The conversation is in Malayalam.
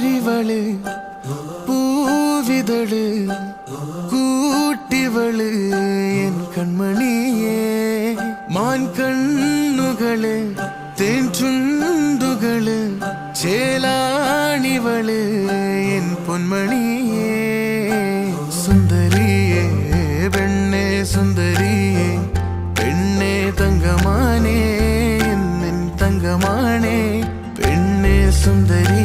ആരിവള് പൂവിതള് കൂട്ടിവള് എൻ കൺമണിയേ മാൻ കണ്ണുകള് തേൻ ചുണ്ടുകള് ചേലാണിവള് എൻ പൊന്മണിയേ സുന്ദരിയേ പെണ്ണേ സുന്ദരിയേ പെണ്ണേ തങ്കമാനേ എൻ തങ്കമാനേ പെണ്ണേ സുന്ദരി